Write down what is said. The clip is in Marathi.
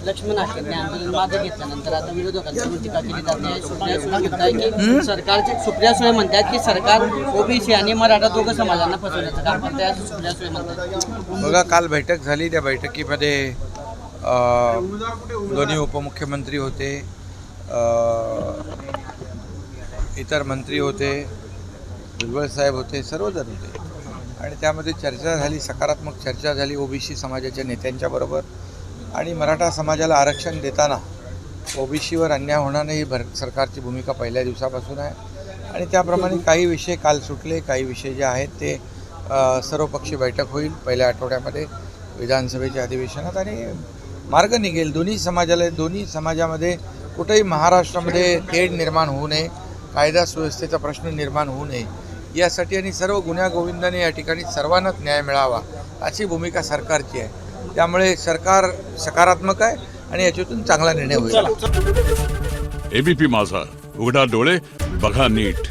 लक्ष्मण आखेंनी आंदोलन मागे घेतल्यानंतर आता विरोधकांकडून टीका केली जाते आहे. सुप्रिया सुळे म्हणताय की सुप्रिया सुळे म्हणतात की सरकार ओबीसी आणि मराठा दोघं समाजांना फसवण्याचं काम करत आहे असं सुप्रिया सुळे म्हणतात. बघा, काल बैठक झाली. त्या बैठकीमध्ये दोन्ही उपमुख्यमंत्री होते, इतर मंत्री होते, भुजबळ साहेब होते, सर्वजण होते आणि त्यामध्ये चर्चा झाली, सकारात्मक चर्चा झाली ओबीसी समाजाच्या नेत्यांच्याबरोबर. आणि मराठा समाजाला आरक्षण देताना ओबीसीवर अन्याय होणार नाही ही सरकारची भूमिका पहिल्या दिवसापासून आहे. आणि त्याप्रमाणे काही विषय काल सुटले, काही विषय जे आहेत ते सर्वपक्षीय बैठक होईल पहिल्या आठवड्यामध्ये विधानसभेच्या अधिवेशनात आणि मार्ग निघेल. दोन्ही समाजामध्ये कुठेही महाराष्ट्रामध्ये तेढ निर्माण होऊ नये, कायदा सुव्यवस्थेचा प्रश्न निर्माण होऊ नये यासाठी आणि सर्व गुण्यागोविंदाने या ठिकाणी सर्वांनाच न्याय मिळावा अशी भूमिका सरकारची आहे. त्यामुळे सरकार सकारात्मक आहे आणि याच्यातून चांगला निर्णय होईल. एबीपी माझा, उघडा डोळे बघा नीट.